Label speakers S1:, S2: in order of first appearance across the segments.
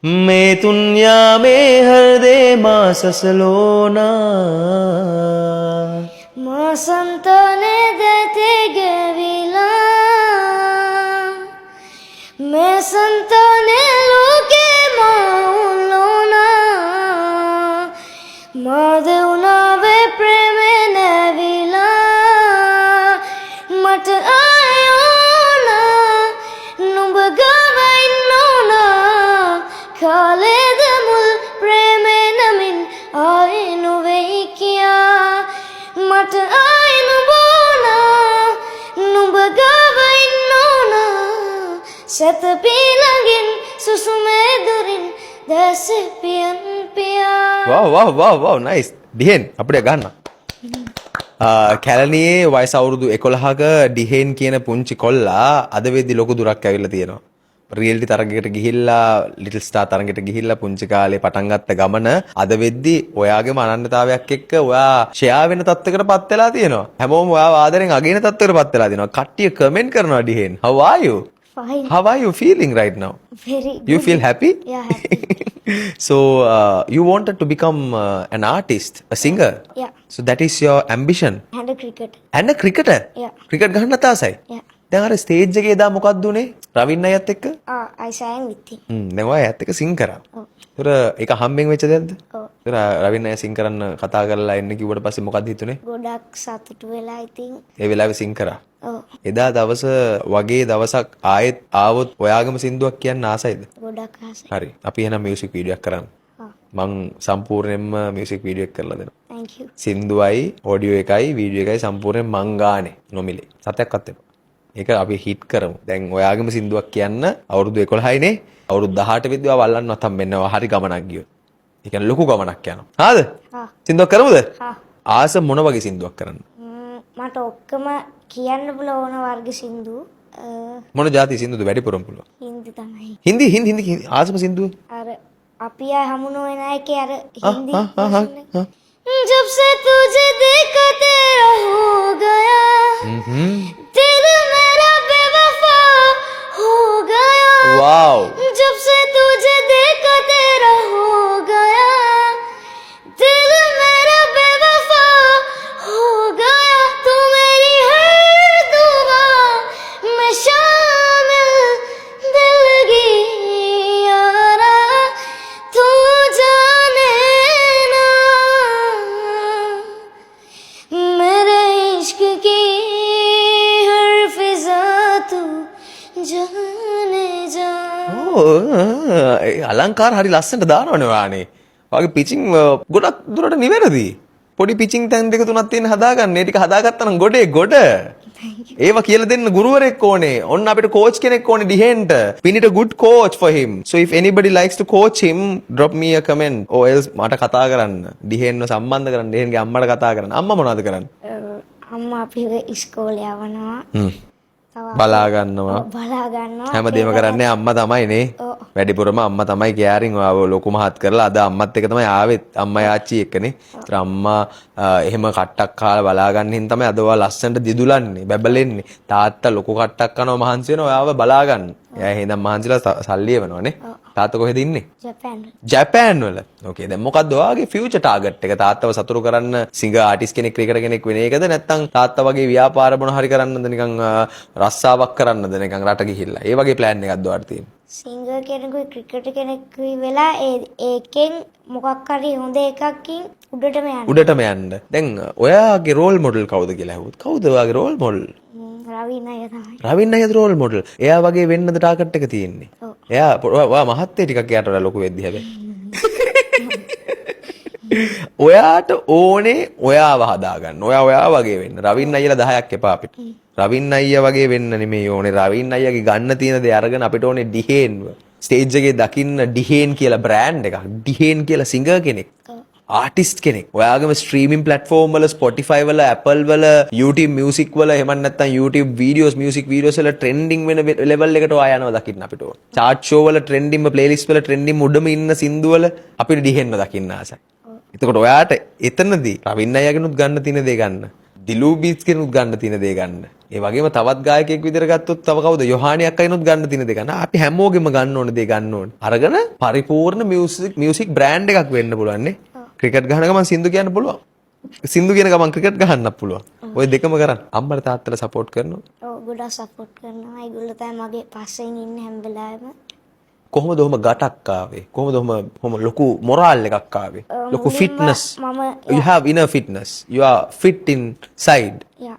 S1: मैं दुनिया में हर दे माँ ससलोना
S2: माँ संताने देते गविला मैं संताने लोके मौलोना माधवना वे प्रेमे नविला मत आयोना नुब गवैनोना खालेद मुल प्रेमे नमिन आयनु वेकिया मत आयनु बोना नुब गवैनोना සත පීලඟින් සුසුමේ දුරින් දැස පියන් පියා
S1: wow nice ඩිහෙන් අපිට ගන්න කැලණියේ වයස අවුරුදු 11ක ඩිහෙන් කියන පුංචි කොල්ලා අද වෙද්දි ලොකු දුරක් ඇවිල්ලා තියෙනවා රියැලිටි තරගයකට ගිහිල්ලා ලිටල් ස්ටාර් තරගයකට ගිහිල්ලා පුංචි කාලේ පටන් ගත්ත ගමන අද වෙද්දි ඔයාගේම අනන්‍යතාවයක් එක්ක ඔයා ෂෙයා වෙන තත්ත්වයකටපත් වෙලා තියෙනවා හැමෝම ඔයාව ආදරෙන් අගින තත්ත්වයකටපත් වෙලා තියෙනවා කට්ටිය කමෙන්ට් කරනවා ඩිහෙන් how are you
S2: Fine.
S1: How are you feeling right now?
S2: Very good.
S1: You feel happy?
S2: Yeah, happy.
S1: So, you wanted to become an artist, a singer?
S2: Yeah.
S1: So, that is your ambition?
S2: And a cricket.
S1: And a cricketer?
S2: Yeah.
S1: Cricket ගහන්න තාසයි?
S2: Yeah.
S1: දැන් අර stage එකේ එදා මොකක්ද උනේ? රවින් අයත් එක්ක?
S2: I sang with him.
S1: දැන් ඔයා අයත් එක්ක සිං කරා.
S2: ඔව්.
S1: ඒතර ඒක හම්බෙන් වෙච්ච දෙයක්ද?
S2: ඔව්.
S1: ඒතර රවින් අය සිං කරන්න කතා කරලා එන්න කිව්වට පස්සේ මොකක්ද හිතුනේ?
S2: ගොඩක් සතුටු වෙලා ඉතින්.
S1: ඒ වෙලාවේ සිං කරා.
S2: ඔව්.
S1: එදා දවස වගේ දවසක් ආයෙත් ආවොත් ඔයාගම සින්දුවක් කියන්න ආසයිද?
S2: ගොඩක් ආසයි.
S1: හරි. අපි එහෙනම් මියුසික් වීඩියෝ එකක් කරමු. මං සම්පූර්ණයෙන්ම මියුසික් වීඩියෝ එක කරලා දෙනවා.
S2: Thank you.
S1: සින්දුවයි ඔඩියෝ එකයි වීඩියෝ එකයි සම්පූර්ණයෙන් මං ගානේ නොමිලේ. සතයක්වත් එපා. ඒක අපි හිට් කරමු. දැන් ඔයාගම සින්දුවක් කියන්න අවුරුදු 11යි නේ. අවුරුදු 18 වෙද්දී ඔයා වල්ලන්නවත් හම්බෙන්නේ නැහැ. හරි ගමනක් ගියොත්. ඒ කියන්නේ ලොකු ගමනක් යනවා. හාද?
S2: හා.
S1: සින්දුවක් කරමුද?
S2: හා.
S1: ආස මොන වගේ සින්දුවක් කරන්න?
S2: මට ඔක්කොම කියන්න පුළුවන් ඕන වර්ග සින්දු
S1: මොන જાති සින්දුද වැඩිපුරම පුළුවන්?
S2: හින්දි තමයි.
S1: හින්දි ආසම සින්දුව?
S2: අර අපි ආ හමුන වෙන එකේ අර හින්දි
S1: हाँ, हाँ, हाँ, हाँ।
S2: जब से तुझे देखा तेरा हो गया दिल मेरा बेवफा हो गया
S1: वाव
S2: जब से तुझे देखा तेरा हो गया दिल मेरा बेवफा हो गया तू मेरी हर दुआ में शामिल दिलगी यारा तू जाने ना मेरे इश्क की हर फिजा तू जाने जा
S1: අලංකාර හරි ලස්සනට දානවනේ ඔයානේ. ඔයාගේ පිචින් ගොඩක් දුරට නිවැරදි. පොඩි පිචින් තැන් දෙක තුනක් තියෙන හදාගන්න. ඒ ටික හදාගත්තා නම් ගොඩේ ගොඩ. ඒවා කියලා දෙන්න ගුරුවරයෙක් ඕනේ. ඔන්න අපිට කෝච් කෙනෙක් ඕනේ ඩිහෙන්ට. We need a good coach for him. So if anybody likes to coach him, drop me a comment. or else මට කතා කරන්න. ඩිහෙන්ව සම්බන්ධ කරන්න. ඩිහෙන්ගේ අම්මට කතා කරන්න. අම්මා මොනවද කරන්නේ?
S2: අම්මා අපිව ඉස්කෝලේ යවනවා
S1: බලා ගන්නවා.
S2: බලා ගන්නවා
S1: හැමදේම කරන්නේ අම්මා තමයි නේ.
S2: ඔව්.
S1: වැඩිපුරම අම්මා තමයි කෑරින් ඔයාව ලොකු මහත් කරලා අද අම්මත් එක තමයි ආවෙත්. අම්මා යාච්චි එක්කනේ. ඒතර අම්මා එහෙම කට්ටක් කාලා බලා ගන්න හින් තමයි අද ඔයා ලස්සනට දිදුලන්නේ, බැබලෙන්නේ. තාත්තා ලොකු කට්ටක් කනවා මහන්සි වෙනවා ඔයාව බලා ගන්න. එයා එහෙනම් මහන්සිලා සල්ලි එවනවනේ. තාත්තා කොහෙද ඉන්නේ?
S2: ජපාන්
S1: ජපාන් වල. ඕකේ දැන් මොකද්ද ඔයාගේ ෆියුචර් ටාගට් එක? තාත්තව සතුටු කරන්න සිංගර් ආටිස්ට් කෙනෙක් ක්‍රිකටර් කෙනෙක් වෙන එකද නැත්නම් තාත්තා වගේ ව්‍යාපාර මොන හරි කරන්නද නිකන් රස්සාවක් කරන්නද නිකන් රට ගිහිල්ලා? ඒ වගේ ප්ලෑන් එකක්ද ඔයාට තියෙන්නේ?
S2: සිංගර් කෙනෙකුයි ක්‍රිකටර් කෙනෙකුයි වෙලා ඒකෙන් මොකක් හරි හොඳ එකකින් උඩටම යන්න.
S1: උඩටම යන්න. දැන් ඔයාගේ රෝල් මොඩල් කවුද කියලා ඇහුවොත් කවුද ඔයාගේ රෝල් මොඩල්?
S2: රවින් අය තමයි.
S1: රවින් අයද රෝල් මොඩල්. එයා වගේ වෙන්නද ටාගට් එක තියෙන්නේ?
S2: ඔව්.
S1: එයා ඔයා මහත්තයා ටිකක් එයාට වඩා ලොකු වෙද්දි හැබැයි. ඔයාට ඕනේ ඔයාව හදාගන්න. ඔයා වගේ වෙන්න. රවින් අයියලා 10ක් එපා අපිට. රවින් අයියා වගේ වෙන්න නෙමෙයි ඕනේ. රවින් අයියාගේ ගන්න තියෙන දේ අරගෙන අපිට ඕනේ ඩිහෙන්ව. ස්ටේජ් එකේ දකින්න ඩිහෙන් කියලා බ්‍රෑන්ඩ් එකක්. ඩිහෙන් කියලා සිංගර් කෙනෙක්. ආටිස්ට් කෙනෙක්. ඔයාගේම ස්ට්‍රීමින් ප්ලැට්ෆෝම් වල Spotify වල Apple වල YouTube music වල එහෙම නැත්නම් YouTube videos music videos වල trending වෙන level එකට ඔයා යනවා දකින්න අපිට ඕන. chart show වල trending playlist වල trending උඩම ඉන්න සින්දු වල අපිට ඩිහෙන්ව දකින්න ආසයි. එතකොට ඔයාට එතනදී රවින් අයියාගෙනුත් ගන්න තියෙන දේ ගන්න. දිලු බීච් කෙනුත් ගන්න තියෙන දේ ගන්න. ඒ වගේම තවත් ගායකයෙක් විදිහට ගත්තොත් තව කවුද? යොහානි අක්කයිනුත් ගන්න තියෙන දේ ගන්න. අපි හැමෝගෙම ගන්න ඕන දේ ගන්න ඕන. අරගෙන පරිපූර්ණ මියුසික් බ්‍රෑන්ඩ් එකක් වෙන්න පුළුවන් නේ. ක්‍රිකට් ගහන ගමන් සින්දු කියන්න පුළුවන්. සින්දු කියන ගමන් ක්‍රිකට් ගහන්නත් පුළුවන්. ඔය දෙකම කරන්න. අම්මලා තාත්තලා සපෝට් කරනවා.
S2: ඔව් ගොඩක් සපෝට් කරනවා. ඒගොල්ලෝ තමයි මගේ පස්සෙන් ඉන්නේ හැම වෙලාවෙම.
S1: කොහොමද ඔහම ගටක් ආවේ? කොහොමද ඔහම ලොකු මොරාල් එකක් ආවේ? ලොකු fitness. You have inner fitness. You are fit inside.
S2: Yeah.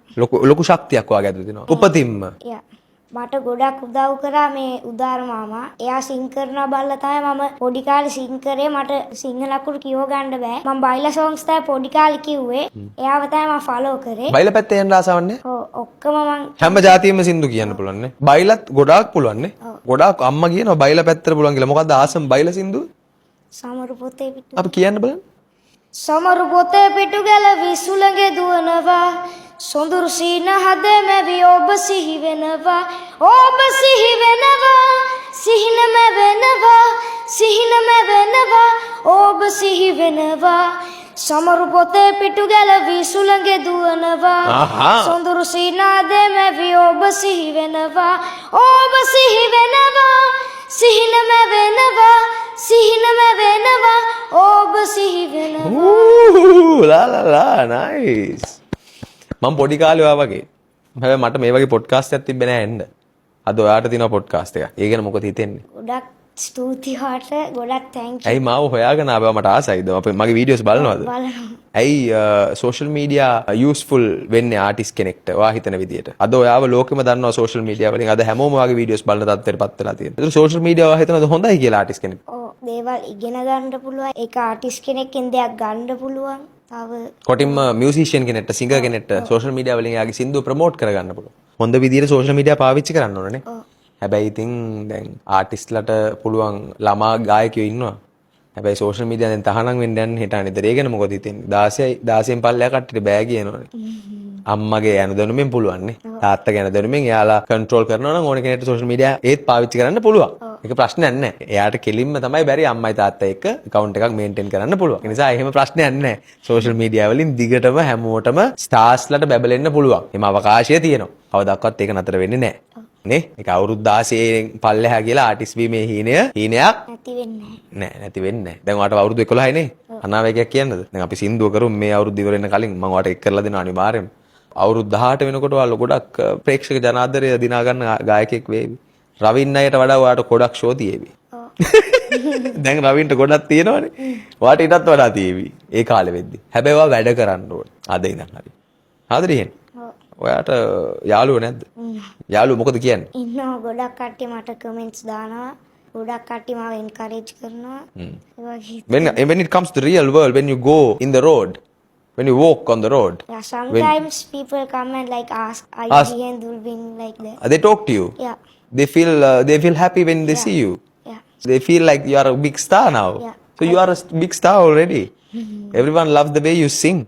S1: ලොකු ශක්තියක් වාගේ ඇතුළේ තියෙනවා. උපතින්ම.
S2: Yeah. මට ගොඩක් උදව් කරා මේ උදාර මාමා. එයා සිං කරනවා බලලා තමයි මම පොඩි කාලේ සිං කරේ. මට සිංහල අකුරු කියව ගන්න බෑ. මම බයිලා songs තමයි පොඩි කාලේ කිව්වේ. එයාව තමයි මම follow කරේ.
S1: බයිලා පැත්තේ යන්න ආසාවක් නැහැ?
S2: ඔව් ඔක්කොම මම
S1: හැම જાතියෙම සින්දු කියන්න පුළුවන් නේ. බයිලත් ගොඩාක් පුළුවන් නේ. ගොඩාක් අම්මා කියනවා බයිලා පැත්තට පුළුවන් කියලා. මොකද්ද ආසම බයිලා සින්දුව?
S2: සමරු පොතේ පිටු.
S1: අපි කියන්න බලන්න.
S2: සමරු පොතේ පිටු ගැලවි සුළඟේ දුවනවා. සොඳුරු සීන හදේ මැවි ඔබ සිහි වෙනවා. ඔබ සිහි වෙනවා. සිහිනම වෙනවා. සිහිනම වෙනවා. ඔබ සිහි වෙනවා. සමරු පොතේ පිටු ගැලවි සුළඟේ දුවනවා. සොඳුරු සීන හදේ මැවි ඔබ සිහි වෙනවා. ඔබ සිහි වෙනවා. සිහිනම වෙනවා. සිහිනම වෙනවා. ඔබ සිහි වෙනවා.
S1: ලා නයිස්. මම පොඩි කාලේ ඔයා වගේ. හැබැයි මට මේ වගේ පොඩ්කාස්ට් එකක් තිබ්බේ නෑ එන්න. අද ඔයාට තියෙනවා පොඩ්කාස්ට් එකක්. ඒ ගැන මොකද හිතෙන්නේ?
S2: ගොඩක් ස්තුතියි වට. ගොඩක් thank you.
S1: ඇයි මාව හොයාගෙන ආවා මට ආසයිද? අපේ මගේ වීඩියෝස් බලනවද?
S2: බලනවා.
S1: ඇයි සෝෂල් මීඩියා යූස්ෆුල් වෙන්නේ ආටිස්ට් කෙනෙක්ට ඔයා හිතන විදියට? අද ඔයාව ලෝකෙම දන්නවා සෝෂල් මීඩියා වලින්. අද හැමෝම ඔයාගේ වීඩියෝස් බලන තත්ත්වයටපත් වෙලා තියෙනවා. ඒතර සෝෂල් මීඩියා ඔයා හිතනද හොඳයි කියලා ආටිස්ට් කෙනෙක්?
S2: ඔව් දේවල් ඉගෙන ගන්න පුළුවන්. ඒක ආටිස්ට් කෙනෙක්ගෙන් දෙයක් ගන්න පුළුවන්. තව
S1: කොටින්ම මියුසිෂියන් කෙනෙක්ට සිංගර් කෙනෙක්ට සෝෂල් මීඩියා වලින් එයාගේ සින්දුව ප්‍රොමෝට් කරගන්න පුළුවන්. හොඳ විදියට සෝෂල් මීඩියා පාවිච්චි කරන්න ඕනේ නේ. හැබැයි ඉතින් දැන් ආටිස්ට්ලට පුළුවන් ළමා ගායකයෝ ඉන්නවා. හැබැයි සෝෂල් මීඩියා දැන් තහනම් වෙන්න යන හෙට අනිතර ඒ ගැන මොකද හිතෙන්නේ? 16න් පල්ලෙහා කට්ටියට බෑ කියනවනේ. අම්මගේ යන දැනුමෙන් පුළුවන් නේ. තාත්තගේ යන දැනුමෙන් එයාලා කන්ට්‍රෝල් කරනවා නම් ඕන කෙනෙක්ට සෝෂල් මීඩියා ඒත් පාවිච්චි කරන්න පුළුවන්. ඒක ප්‍රශ්නයක් නැහැ. එයාට කෙලින්ම තමයි බැරි අම්මයි තාත්තා එක්ක account එකක් maintain කරන්න පුළුවන්. ඒ නිසා එහෙම ප්‍රශ්නයක් නැහැ. සෝෂල් මීඩියා වලින් දිගටම හැමෝටම ස්ටාර්ස්ලට බැබලෙන්න පුළුවන්. එහම අවකාශය තියෙනවා. කවදාවත් ඒක නතර වෙන්නේ නැහැ. නේ? ඒක අවුරුදු 16න් පල්ලෙහා කියලා ආටිස්ට් වීමේ හීනයක්
S2: නැති වෙන්නේ
S1: නැහැ. නැති වෙන්නේ නැහැ. දැන් ඔයාට අවුරුදු 11යි නේ. අනාවැකයක් කියන්නද? දැන් අපි සින්දුව කරමු මේ අවුරුද්ද ඉවර වෙන කලින් මම ඔයාට එක් කරලා දෙනවා අනිවාර්යෙන්ම. අවුරුදු 18 වෙනකොට ඔයාලා ගොඩක් ප්‍රේක්ෂක ජනාදරය දිනා ගන්න ගායකයෙක් වේවි. රවින් අයට වඩා ඔයාට ගොඩක් ෂෝ තියේවි. දැන් රවින්ට ගොඩක් තියෙනවනේ. ඔයාට ඊටත් වඩා තියේවි. ඒ කාලෙ වෙද්දි. හැබැයි ඔයා වැඩ කරන්න ඕනේ. අද ඉඳන් හරි. හරිද එහෙනම්? ඔයාට යාළුවෝ නැද්ද? යාළුවෝ මොකද කියන්නේ?
S2: ඉන්නවා ගොඩක් කට්ටිය මට කමෙන්ට්ස් දානවා. ගොඩක් කට්ටිය මාව එන්කරේජ් කරනවා.
S1: When it comes to real world, when you go in the road, when you walk on the road,
S2: yeah, sometimes people come and like ask, are you and Dulbin like that?
S1: They talk to you.
S2: Yeah.
S1: They feel happy when they see you.
S2: Yeah.
S1: They feel like you are a big star now.
S2: Yeah.
S1: So you are a big star already. Everyone loves the way you sing.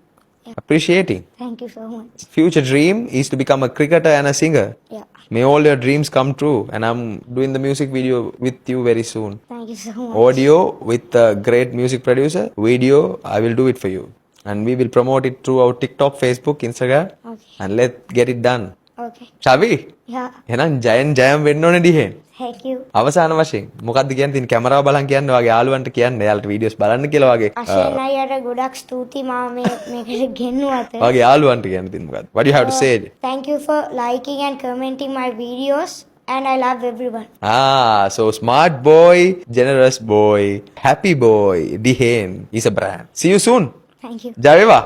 S1: Appreciating.
S2: Thank you so much.
S1: Future dream is to become a cricketer and a singer.
S2: Yeah.
S1: May all your dreams come true. And I'm doing the music video with you very soon.
S2: Thank you so much.
S1: Audio with a great music producer. Video, I will do it for you. And we will promote it through our TikTok, Facebook, Instagram.
S2: Okay.
S1: And let's get it done.
S2: Okay.
S1: Shall we?
S2: Yeah.
S1: එහෙනම් ජයම් වෙන්න ඕනේ දිහෙන්.
S2: Thank you.
S1: අවසාන වශයෙන් මොකක්ද කියන්න තියෙන්නේ? කැමරාව බලන් කියන්න ඔයාගේ යාළුවන්ට කියන්න. එයාලට වීඩියෝස් බලන්න කියලා වගේ.
S2: අශේන් අයියට ගොඩක් ස්තුතියි මාව මේකට ගෙන්නුවට.
S1: ඔයාගේ යාළුවන්ට කියන්න තියෙන්නේ මොකක්ද? What do you have to say?
S2: Thank you for liking and commenting my videos and I love everyone.
S1: So smart boy, generous boy, happy boy, Dihen is a brand. See you soon.
S2: Thank you.
S1: ජය වේවා.